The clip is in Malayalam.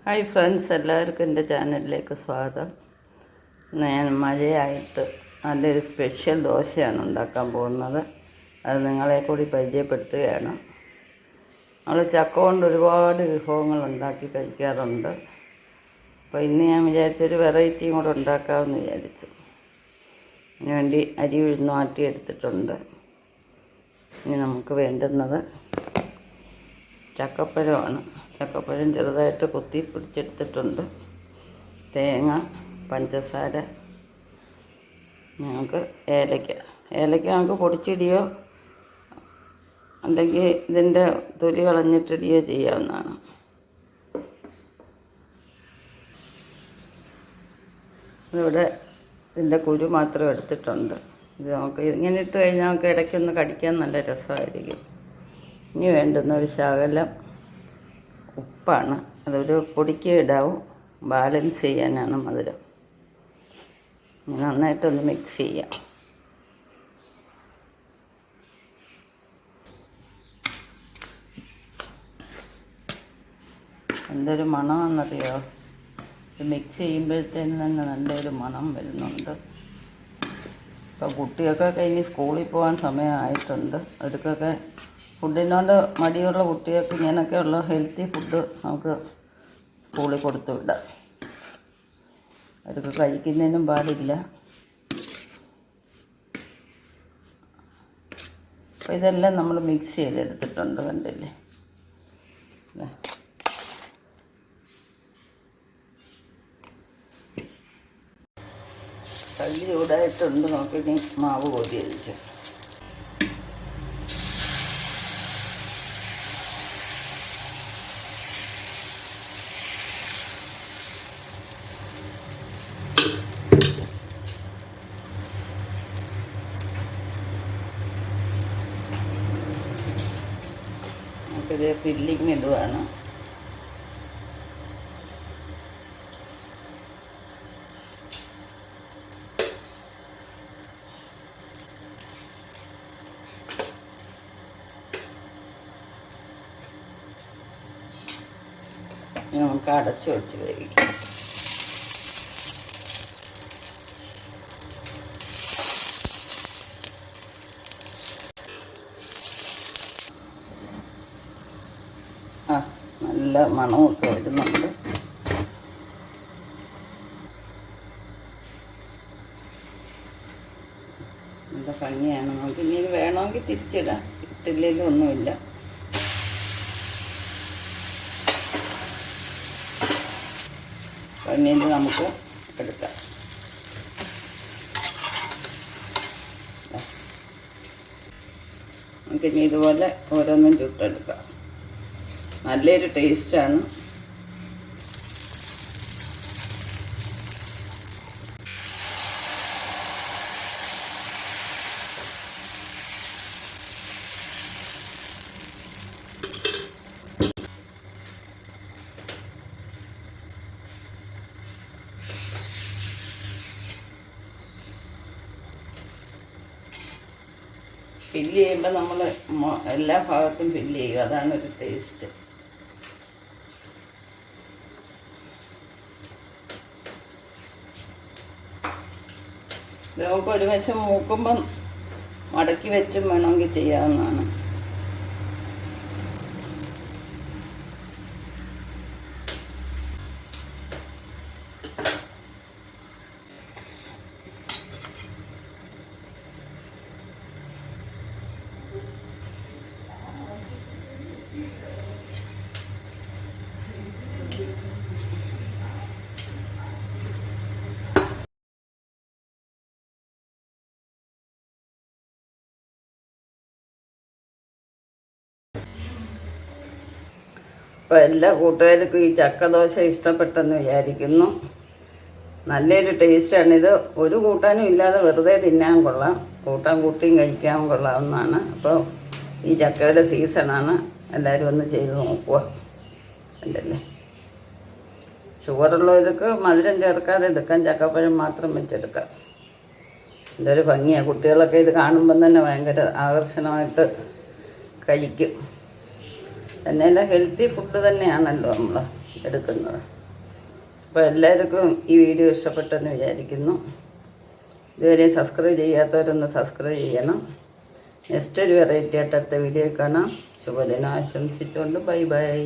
ഹായ് ഫ്രണ്ട്സ്, എല്ലാവർക്കും എൻ്റെ ചാനലിലേക്ക് സ്വാഗതം. ഞാൻ മഴയായിട്ട് നല്ലൊരു സ്പെഷ്യൽ ദോശയാണ് ഉണ്ടാക്കാൻ പോകുന്നത്. അത് നിങ്ങളെ കൂടി പരിചയപ്പെടുത്തുകയാണ്. നമ്മൾ ചക്ക കൊണ്ട് ഒരുപാട് വിഭവങ്ങൾ ഉണ്ടാക്കി കഴിക്കാറുണ്ട്. അപ്പോൾ ഇന്ന് ഞാൻ വിചാരിച്ചൊരു വെറൈറ്റിയും കൂടെ ഉണ്ടാക്കാമെന്ന് വിചാരിച്ചു. അതിന് വേണ്ടി അരി ഉഴുന്ന് മാറ്റിയെടുത്തിട്ടുണ്ട്. ഇനി നമുക്ക് വേണ്ടുന്നത് ചക്കപ്പഴമാണ്. ചക്കപ്പഴം ചെറുതായിട്ട് കുത്തി പിടിച്ചെടുത്തിട്ടുണ്ട്. തേങ്ങ, പഞ്ചസാര, ഞങ്ങൾക്ക് ഏലക്ക നമുക്ക് പൊടിച്ചിടിയോ അല്ലെങ്കിൽ ഇതിൻ്റെ തൊലി കളഞ്ഞിട്ടിടിയോ ചെയ്യാവുന്നതാണ്. ഇവിടെ ഇതിൻ്റെ കുരു മാത്രം എടുത്തിട്ടുണ്ട്. ഇത് നമുക്ക് ഇങ്ങനെ ഇട്ട് കഴിഞ്ഞാൽ നമുക്ക് ഇടയ്ക്കൊന്ന് കടിക്കാൻ നല്ല രസമായിരിക്കും. ഇനി വേണ്ടുന്ന ഒരു ശകലം ഉപ്പാണ്. അതൊരു പൊടിക്ക് ഇടാവും, ബാലൻസ് ചെയ്യാനാണ് മധുരം. നന്നായിട്ടൊന്ന് മിക്സ് ചെയ്യാം. എന്തൊരു മണമെന്നറിയോ, ഇത് മിക്സ് ചെയ്യുമ്പോഴത്തേന് തന്നെ നല്ലൊരു മണം വരുന്നുണ്ട്. ഇപ്പോൾ കുട്ടികൾക്കൊക്കെ ഇനി സ്കൂളിൽ പോകാൻ സമയമായിട്ടുണ്ട്. അവർക്കൊക്കെ ഫുഡിനോട് മടിയുള്ള കുട്ടികൾക്ക് ഇങ്ങനെയൊക്കെയുള്ള ഹെൽത്തി ഫുഡ് നമുക്ക് സ്കൂളിൽ കൊടുത്തു വിടാം. അവർക്ക് കഴിക്കുന്നതിനും പാടില്ല. അപ്പോൾ ഇതെല്ലാം നമ്മൾ മിക്സ് ചെയ്തെടുത്തിട്ടുണ്ട്, കണ്ടില്ലേ. കല്ല് ചൂടായിട്ടുണ്ട്. നോക്കിനി മാവ് കോരി ഒഴിച്ചു. നമുക്കിത് ഫില്ലിങ് ഇടുവാണ്. നമുക്ക് അടച്ചു വെച്ച് വേവിക്കാം. നല്ല മണമൊക്കെ വരുന്നുണ്ട്. നല്ല ഭംഗിയാണ്. നമുക്ക് ഇനി ഇത് വേണമെങ്കിൽ തിരിച്ചിടാം, ഇട്ടില്ലെങ്കിലും ഒന്നുമില്ല. പിന്നെ നമുക്ക് എടുക്കാം. നമുക്കിനി ഇതുപോലെ ഓരോന്നും ചുട്ടെടുക്കാം. നല്ലൊരു ടേസ്റ്റാണ്. ഫില്ല് ചെയ്യുമ്പോൾ നമ്മൾ എല്ലാ ഭാഗത്തും ഫില്ല് ചെയ്യും. അതാണ് ഒരു ടേസ്റ്റ്. ഇത് നമുക്ക് ഒരു വശം മൂക്കുമ്പം മടക്കി വെച്ചും വേണമെങ്കിൽ ചെയ്യാവുന്നതാണ്. അപ്പോൾ എല്ലാ കൂട്ടുകാർക്കും ഈ ചക്കദോശ ഇഷ്ടപ്പെട്ടെന്ന് വിചാരിക്കുന്നു. നല്ലൊരു ടേസ്റ്റാണിത്. ഒരു കൂട്ടാനും ഇല്ലാതെ വെറുതെ തിന്നാൻ കൊള്ളാം, കൂട്ടാൻ കൂട്ടിയും കഴിക്കാൻ കൊള്ളാവുന്നതാണ്. അപ്പോൾ ഈ ചക്കയുടെ സീസണാണ്. എല്ലാവരും ഒന്ന് ചെയ്ത് നോക്കുക. അല്ലല്ലേ, ഷുഗറുള്ളവർക്ക് മധുരം ചേർക്കാതെ എടുക്കാം, ചക്കപ്പഴം മാത്രം വെച്ചെടുക്കാം. എന്തൊരു ഭംഗിയാണ്. കുട്ടികളൊക്കെ ഇത് കാണുമ്പം തന്നെ ഭയങ്കര ആകർഷണമായിട്ട് കഴിക്കും. തന്നെയല്ല, ഹെൽത്തി ഫുഡ് തന്നെയാണല്ലോ നമ്മൾ എടുക്കുന്നത്. അപ്പോൾ എല്ലാവർക്കും ഈ വീഡിയോ ഇഷ്ടപ്പെട്ടെന്ന് വിചാരിക്കുന്നു. ഇതുവരെ സബ്സ്ക്രൈബ് ചെയ്യാത്തവരൊന്ന് സബ്സ്ക്രൈബ് ചെയ്യണം. നെക്സ്റ്റ് ഒരു വെറൈറ്റി ആയിട്ട് അടുത്ത വീഡിയോ കാണാം. ശുഭദിനം ആശംസിച്ചുകൊണ്ട് ബൈ ബൈ.